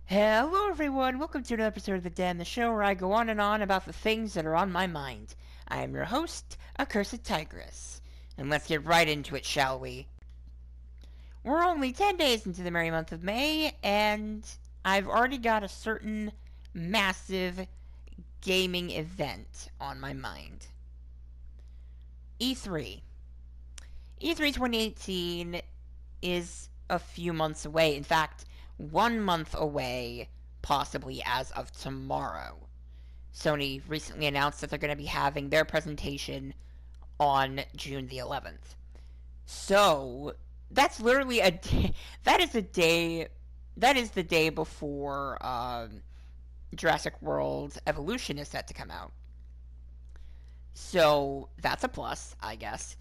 Hello everyone, welcome to another episode of The Den, the show where I go on and on about the things that are on my mind. I am your host, AccursedTigress. And let's get right into it, shall we? We're only 10 days into the merry month of May, and I've already got a certain massive gaming event on my mind. E3. E3 2018 is a few months away. In fact, 1 month away, possibly as of tomorrow. Sony recently announced that they're going to be having their presentation on June the 11th. So, that's literally a day, that is a day, that is the day before Jurassic World Evolution is set to come out. So, that's a plus, I guess.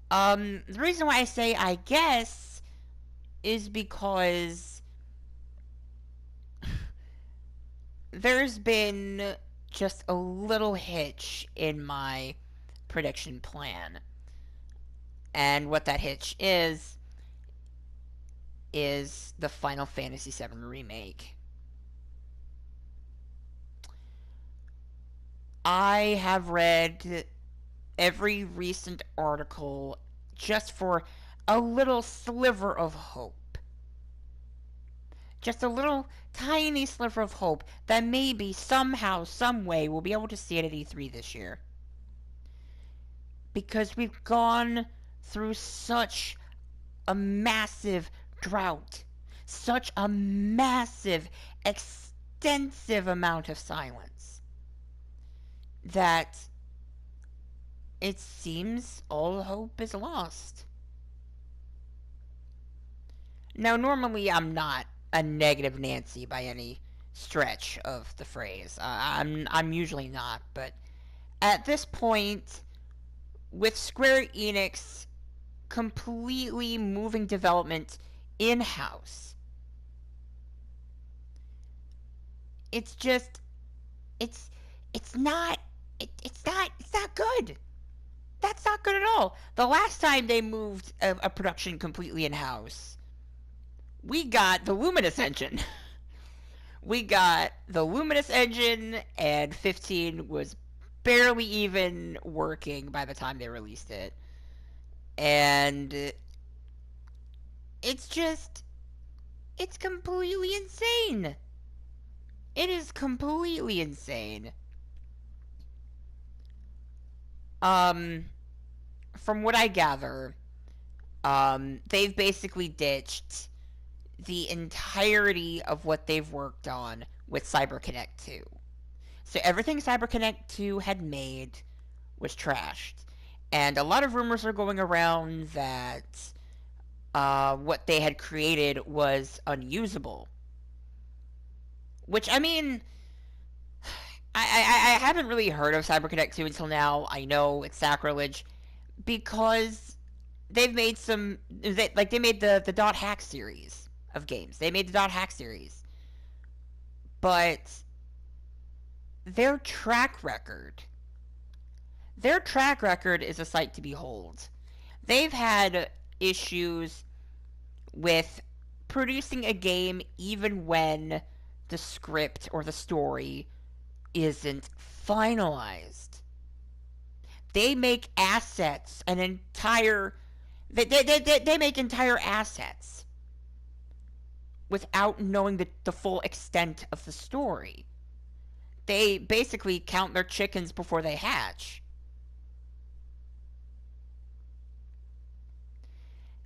The reason why I say I guess is because there's been just a little hitch in my prediction plan. And what that hitch is the Final Fantasy VII Remake. I have read every recent article just for a little sliver of hope. Just a little tiny sliver of hope that maybe, somehow, someway, we'll be able to see it at E3 this year. Because we've gone through such a massive drought, such a massive, extensive amount of silence, that it seems all hope is lost. Now, normally I'm not a negative Nancy by any stretch of the phrase. I'm usually not, but at this point, with Square Enix completely moving development in-house, it's just it's not good. That's not good at all. The last time they moved a production completely in-house, we got the Luminous engine. We got the Luminous engine, and 15 was barely even working by the time they released it. And it's completely insane. It is completely insane. From what I gather, they've basically ditched the entirety of what they've worked on with CyberConnect 2. So everything CyberConnect 2 had made was trashed. And a lot of rumors are going around that what they had created was unusable. Which, I mean, I haven't really heard of CyberConnect 2 until now. I know it's sacrilege because they've made they made the Dot Hack series of games. They made the Dot Hack series. But their track record is a sight to behold. They've had issues with producing a game even when the script or the story isn't finalized. They make assets, they make entire assets without knowing the full extent of the story. They basically count their chickens before they hatch.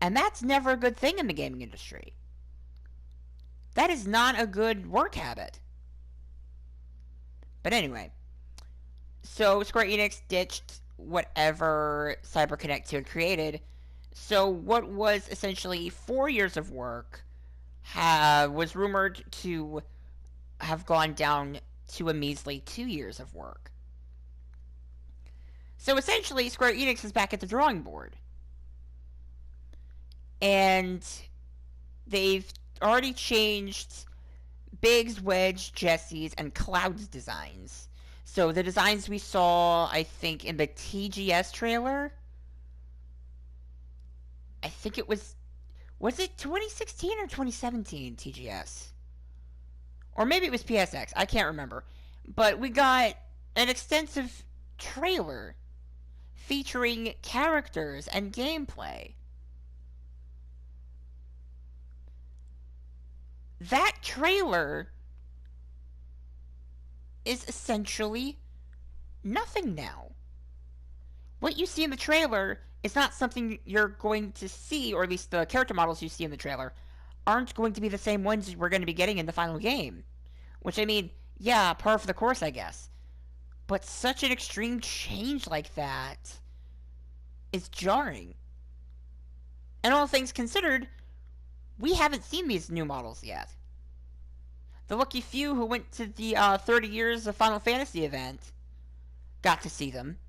And that's never a good thing in the gaming industry. That is not a good work habit. But anyway, so Square Enix ditched whatever CyberConnect 2 had created. So what was essentially 4 years of work was rumored to have gone down to a measly 2 years of work. So essentially, Square Enix is back at the drawing board. And they've already changed Biggs, Wedge, Jesse's, and Cloud's designs. So the designs we saw, I think, in the TGS trailer, I think it was it 2016 or 2017 TGS? or maybe it was PSX, I can't remember. But we got an extensive trailer featuring characters and gameplay. That trailer is essentially nothing now. What you see in the trailer is not something you're going to see, or at least the character models you see in the trailer aren't going to be the same ones we're going to be getting in the final game. Which, I mean, yeah, par for the course, I guess. But such an extreme change like that is jarring. And all things considered, we haven't seen these new models yet. The lucky few who went to the 30 Years of Final Fantasy event got to see them.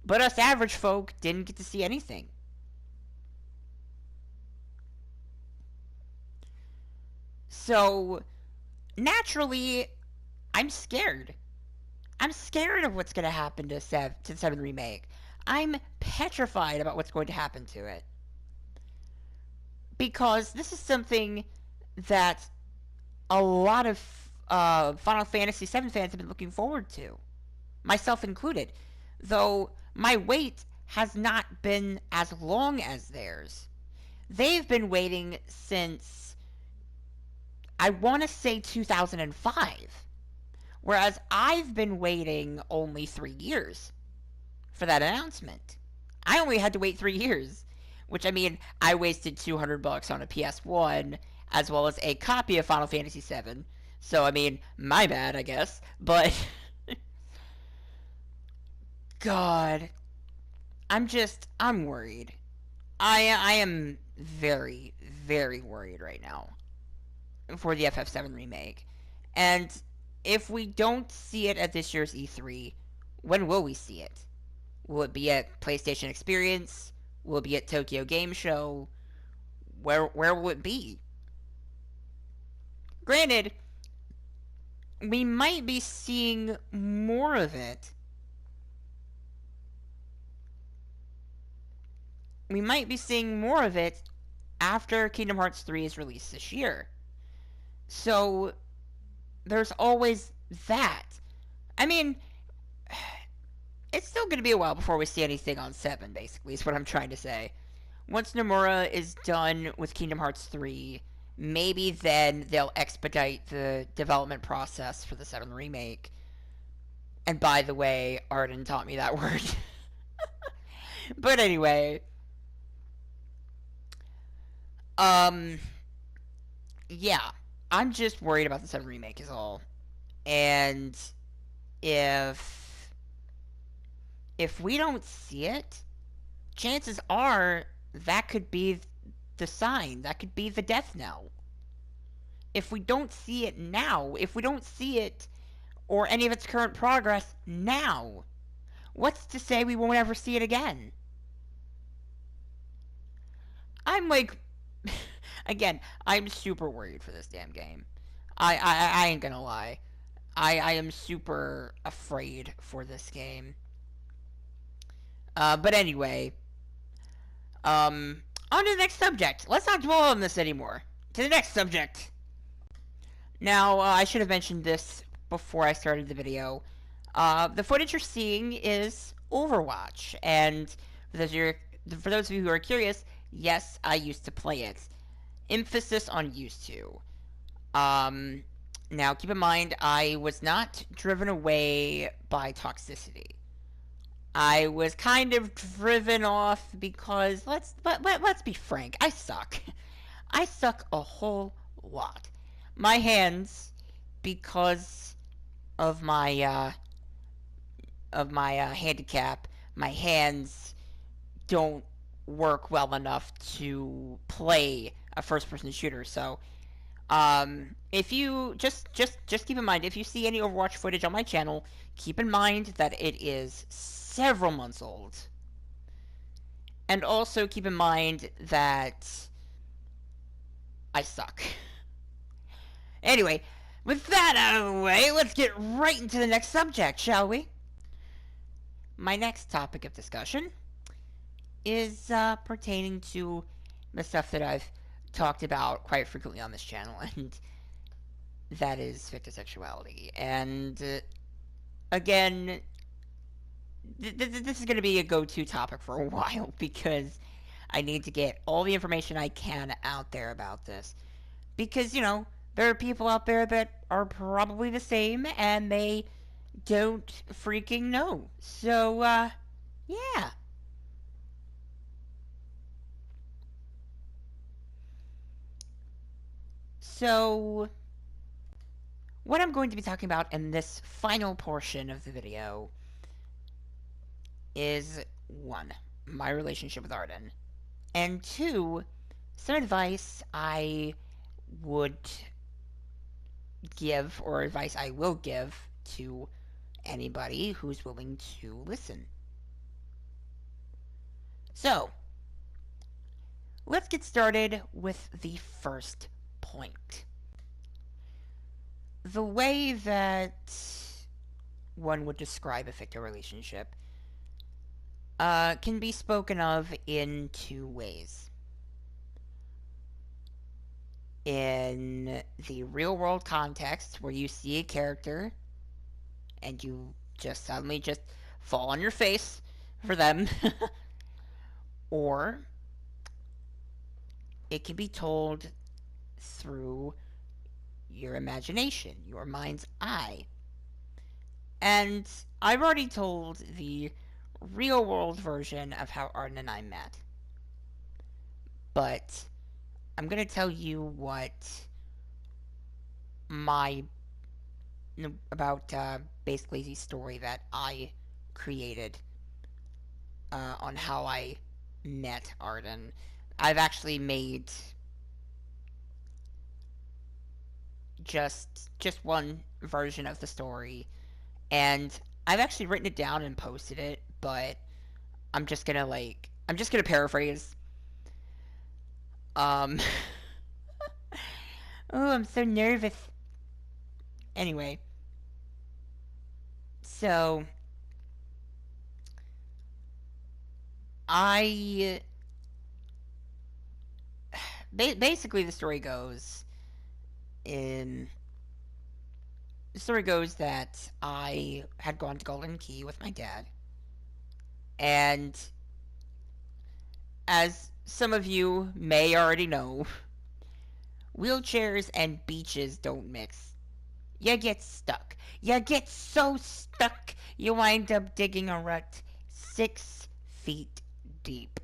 But us average folk didn't get to see anything. So, naturally, I'm scared. I'm scared of what's going to happen to the 7 Remake. I'm petrified about what's going to happen to it. Because this is something that a lot of Final Fantasy VII fans have been looking forward to. Myself included. Though my wait has not been as long as theirs. They've been waiting since, I want to say 2005. Whereas I've been waiting only 3 years for that announcement. I only had to wait 3 years. Which, I mean, I wasted $200 on a PS1, as well as a copy of Final Fantasy VII. So, I mean, my bad, I guess. But, God, I'm worried. I am very, very worried right now for the FF7 remake. And if we don't see it at this year's E3, when will we see it? Will it be at PlayStation Experience? Will it be at Tokyo Game Show? Where will it be? Granted, we might be seeing more of it. We might be seeing more of it after Kingdom Hearts 3 is released this year. So, there's always that. I mean, it's still going to be a while before we see anything on 7, basically, is what I'm trying to say. Once Nomura is done with Kingdom Hearts 3, maybe then they'll expedite the development process for the 7 remake. And by the way, Arden taught me that word. But anyway, yeah, I'm just worried about the 7 remake is all. And if we don't see it, chances are that could be the sign. That could be the death knell. If we don't see it now, if we don't see it or any of its current progress now, what's to say we won't ever see it again? I'm like, again, I'm super worried for this damn game. I ain't gonna lie. I am super afraid for this game. But anyway, on to the next subject. Let's not dwell on this anymore. To the next subject. Now, I should have mentioned this before I started the video. The footage you're seeing is Overwatch, and for those of you who are curious, yes, I used to play it. Emphasis on used to. Now, keep in mind, I was not driven away by toxicity. I was kind of driven off because, let's be frank, I suck. I suck a whole lot. My hands, because of my handicap, my hands don't work well enough to play a first-person shooter. So, if you just keep in mind, if you see any Overwatch footage on my channel, keep in mind that it is several months old. And also keep in mind that I suck. Anyway, with that out of the way, let's get right into the next subject, shall we? My next topic of discussion is pertaining to the stuff that I've talked about quite frequently on this channel, and that is fictosexuality. And again, this is going to be a go-to topic for a while because I need to get all the information I can out there about this. Because, there are people out there that are probably the same and they don't freaking know. So, yeah. So, what I'm going to be talking about in this final portion of the video is 1, my relationship with Arden, and 2, some advice I would give, or advice I will give to anybody who's willing to listen. So, let's get started with the first point. The way that one would describe a fictive relationship can be spoken of in 2 ways. In the real world context, where you see a character and you just suddenly just fall on your face for them, or it can be told through your imagination, your mind's eye. And I've already told the real world version of how Arden and I met. But I'm going to tell you about basically the story that I created on how I met Arden. I've actually made just one version of the story, and I've actually written it down and posted it, but I'm just gonna paraphrase. Um, oh, I'm so nervous. Anyway, so I basically in the story goes that I had gone to Golden Key with my dad, and as some of you may already know, wheelchairs and beaches don't mix. You get stuck. You get so stuck, you wind up digging a rut 6 feet deep.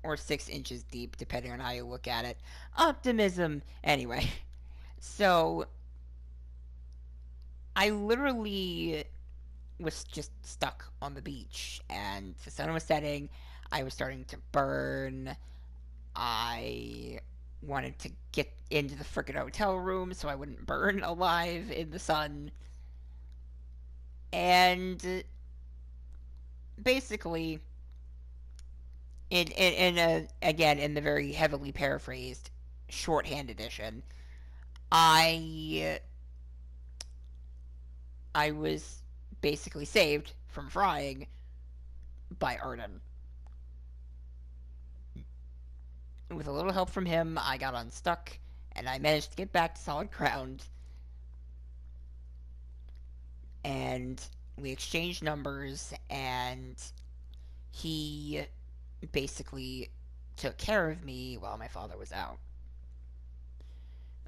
Or 6 inches deep, depending on how you look at it. Optimism! Anyway, so I literally was just stuck on the beach, and the sun was setting. I was starting to burn. I wanted to get into the frickin' hotel room so I wouldn't burn alive in the sun. And basically, again, in the very heavily paraphrased shorthand edition, I I was basically saved from frying by Arden. With a little help from him, I got unstuck, and I managed to get back to solid ground. And we exchanged numbers, and he basically took care of me while my father was out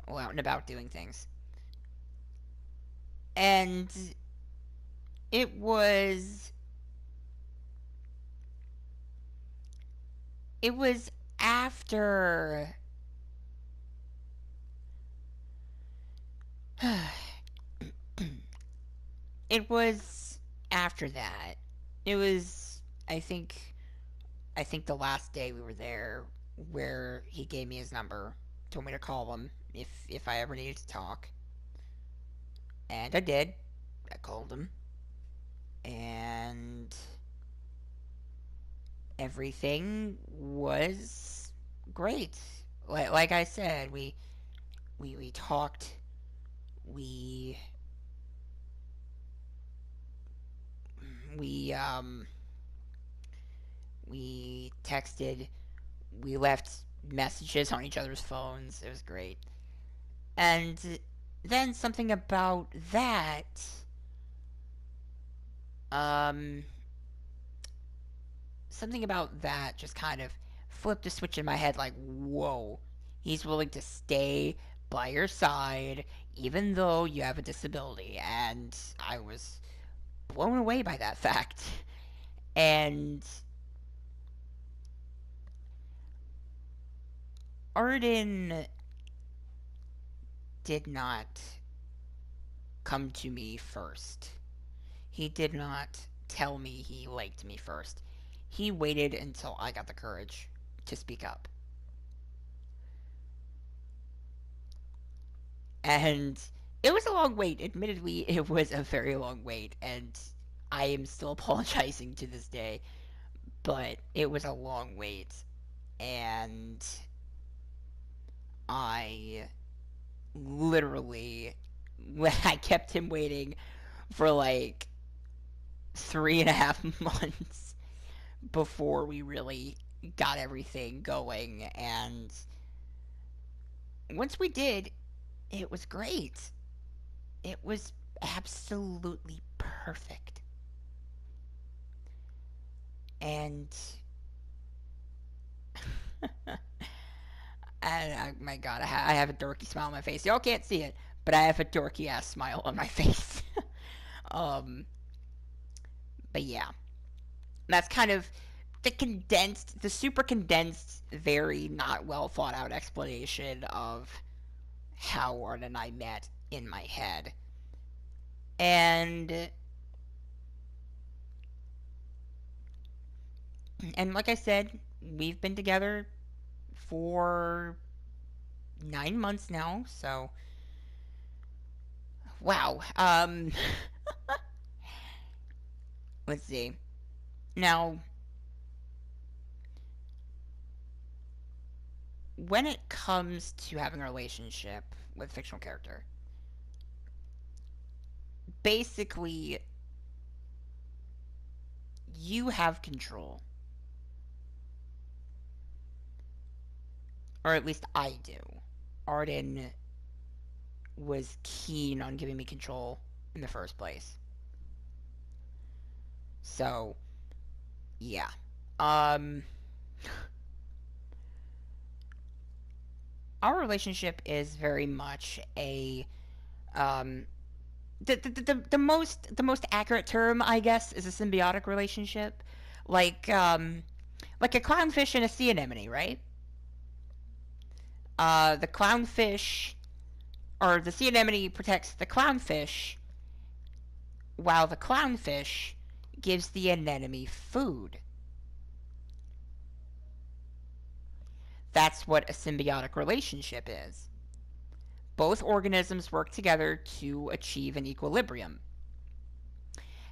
and about doing things. And it was after it was after that. It was I think the last day we were there where he gave me his number, told me to call him if I ever needed to talk. And I did. I called him, and everything was great. Like I said, we talked, we we we texted, we left messages on each other's phones. It was great. And then something about that, um, something about that just kind of flipped a switch in my head like, whoa, he's willing to stay by your side even though you have a disability. And I was blown away by that fact. And Arden did not come to me first. He did not tell me he liked me first. He waited until I got the courage to speak up. And it was a long wait. Admittedly, it was a very long wait, and I am still apologizing to this day, but it was a long wait, and I literally I kept him waiting for like 3.5 months before we really got everything going, and once we did, it was great. It was absolutely perfect. And my god, I have a dorky smile on my face. Y'all can't see it, but I have a dorky ass smile on my face. um, but yeah, that's kind of the super condensed, very not well thought out explanation of how Art and I met in my head. And like I said, we've been together for 9 months now, so wow. Let's see. Now, when it comes to having a relationship with a fictional character, basically, you have control. Or at least I do. Arden was keen on giving me control in the first place. So, yeah. Um, our relationship is very much a um the most accurate term, I guess, is a symbiotic relationship, like a clownfish and a sea anemone, right? The clownfish or the sea anemone protects the clownfish, while the clownfish gives the anemone food. That's what a symbiotic relationship is. Both organisms work together to achieve an equilibrium.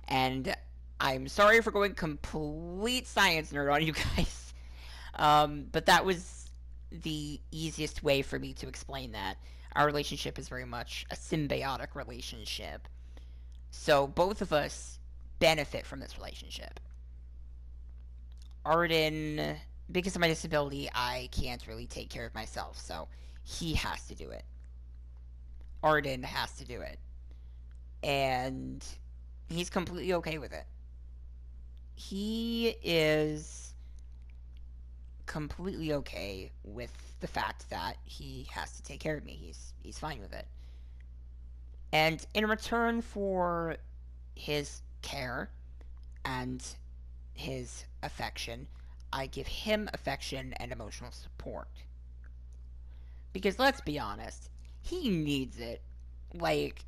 And I'm sorry for going complete science nerd on you guys, but that was the easiest way for me to explain that. Our relationship is very much a symbiotic relationship. So both of us benefit from this relationship. Arden, because of my disability, I can't really take care of myself, so he has to do it. Arden has to do it. And he's completely okay with it. He is completely okay with the fact that he has to take care of me. He's fine with it. And in return for his care and his affection, I give him affection and emotional support. Because let's be honest, he needs it. Like,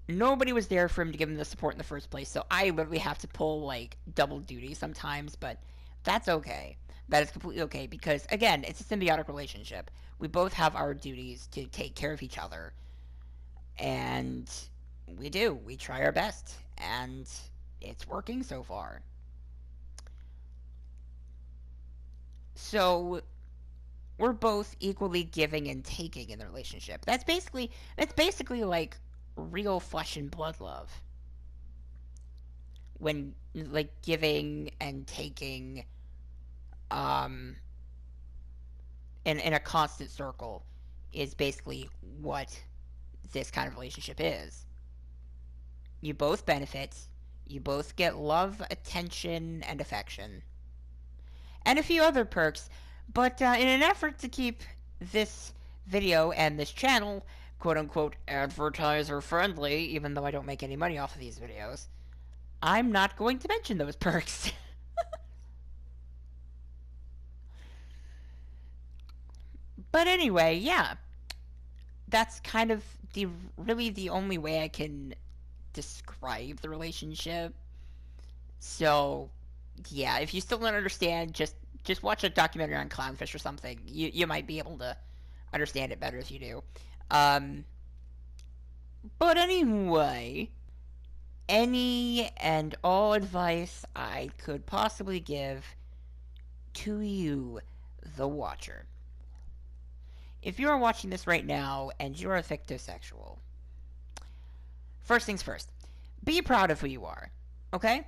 nobody was there for him to give him the support in the first place, so I literally have to pull, like, double duty sometimes, but that's okay. That is completely okay because, again, it's a symbiotic relationship. We both have our duties to take care of each other, and we do. We try our best, and it's working so far. So, we're both equally giving and taking in the relationship. That's basically like real flesh and blood love. When like giving and taking um in a constant circle is basically what this kind of relationship is. You both benefit, you both get love, attention, and affection, and a few other perks, but in an effort to keep this video and this channel quote-unquote advertiser friendly, even though I don't make any money off of these videos, I'm not going to mention those perks. But anyway, yeah, that's kind of really the only way I can describe the relationship. So, yeah, if you still don't understand, just watch a documentary on clownfish or something. You might be able to understand it better if you do. Um, but anyway, any and all advice I could possibly give to you, the watcher. If you are watching this right now and you're a fictosexual, first things first, be proud of who you are, okay?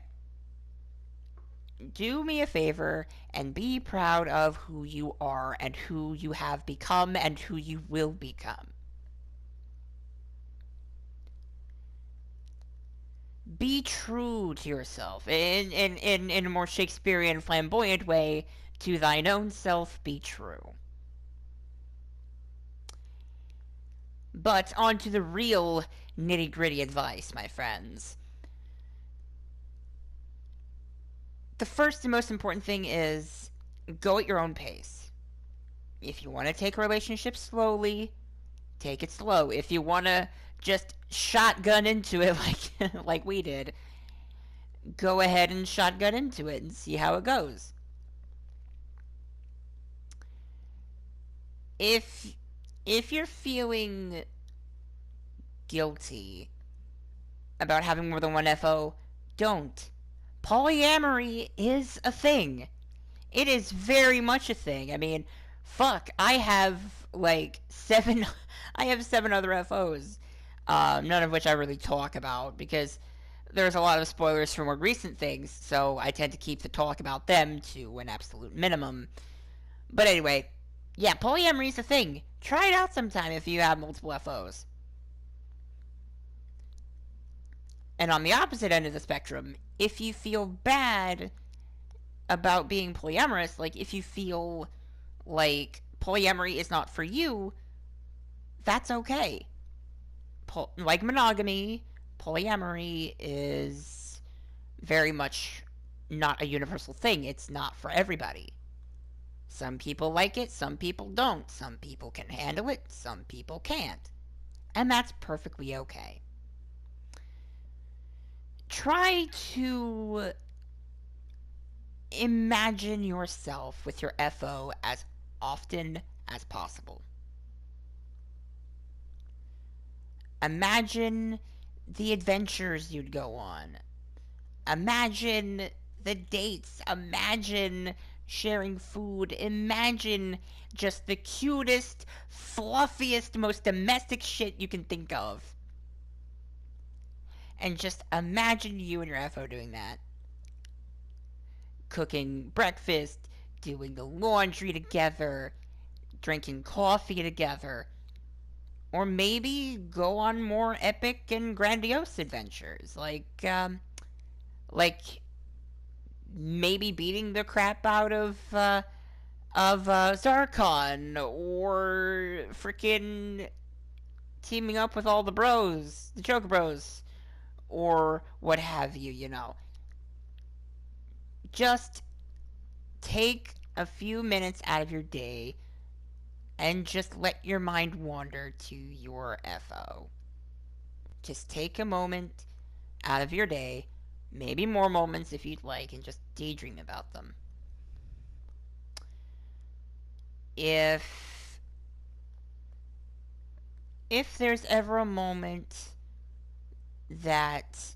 Do me a favor and be proud of who you are and who you have become and who you will become. Be true to yourself. In a more Shakespearean, flamboyant way, to thine own self be true. But on to the real nitty-gritty advice, my friends. The first and most important thing is go at your own pace. If you want to take a relationship slowly, take it slow. If you want to just shotgun into it like we did, go ahead and shotgun into it and see how it goes. If you're feeling guilty about having more than one FO, don't. Polyamory is a thing. It is very much a thing. I mean, fuck, I have like seven. I have 7 other FOs, none of which I really talk about because there's a lot of spoilers for more recent things. So I tend to keep the talk about them to an absolute minimum. But anyway, yeah, polyamory is a thing. Try it out sometime if you have multiple FOs. And on the opposite end of the spectrum, if you feel bad about being polyamorous, like if you feel like polyamory is not for you, that's okay. Like monogamy, polyamory is very much not a universal thing. It's not for everybody. Some people like it, some people don't. Some people can handle it, some people can't. And that's perfectly okay. Try to imagine yourself with your FO as often as possible. Imagine the adventures you'd go on. Imagine the dates. Imagine sharing food. Imagine just the cutest, fluffiest, most domestic shit you can think of. And just imagine you and your FO doing that. Cooking breakfast, doing the laundry together, drinking coffee together, or maybe go on more epic and grandiose adventures, like maybe beating the crap out of Zarkon, or freaking teaming up with all the bros, the Choker Bros, or what have you, you know. Just take a few minutes out of your day and just let your mind wander to your FO. Just take a moment out of your day, maybe more moments if you'd like, and just daydream about them. If there's ever a moment that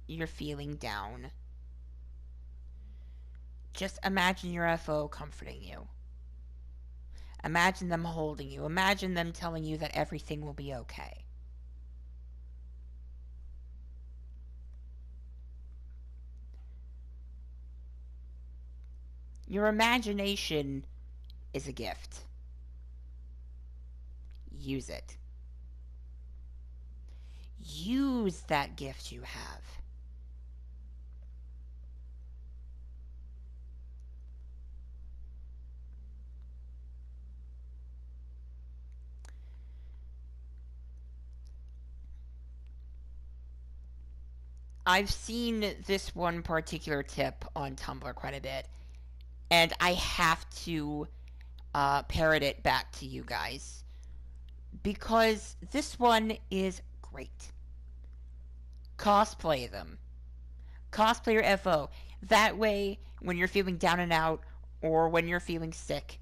you're feeling down, just imagine your FO comforting you. Imagine them holding you. Imagine them telling you that everything will be okay. Your imagination is a gift. use it. Use that gift you have. I've seen this one particular tip on Tumblr quite a bit, and I have to parrot it back to you guys because this one is great. Cosplay them. Cosplay your FO. That way, when you're feeling down and out, or when you're feeling sick,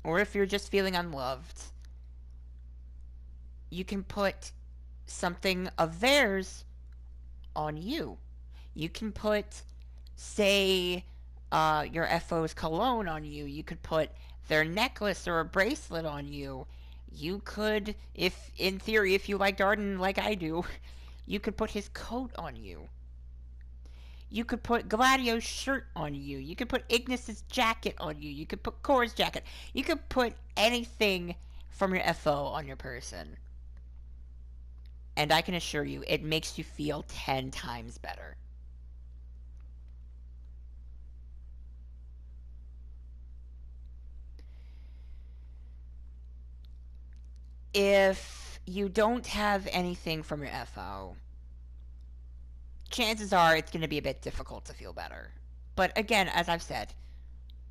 or if you're just feeling unloved, you can put something of theirs on you. You can put, say, your FO's cologne on you. You could put their necklace or a bracelet on you. You could, if in theory, if you like Arden like I do, you could put his coat on you. You could put Gladio's shirt on you. You could put Ignis's jacket on you. You could put Cora's jacket. You could put anything from your FO on your person. And I can assure you, it makes you feel 10 times better. If you don't have anything from your FO, chances are it's going to be a bit difficult to feel better. But again, as I've said,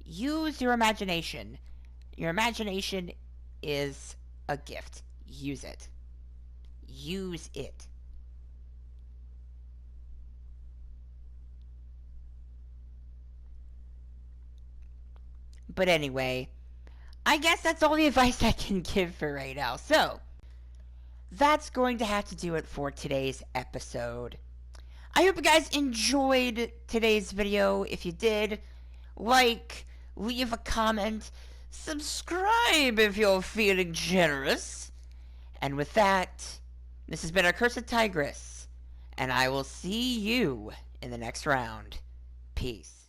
use your imagination. Your imagination is a gift. Use it. Use it. But anyway, I guess that's all the advice I can give for right now. So, that's going to have to do it for today's episode. I hope you guys enjoyed today's video. If you did, like, leave a comment, subscribe if you're feeling generous. And with that, this has been AccursedTigress, and I will see you in the next round. Peace.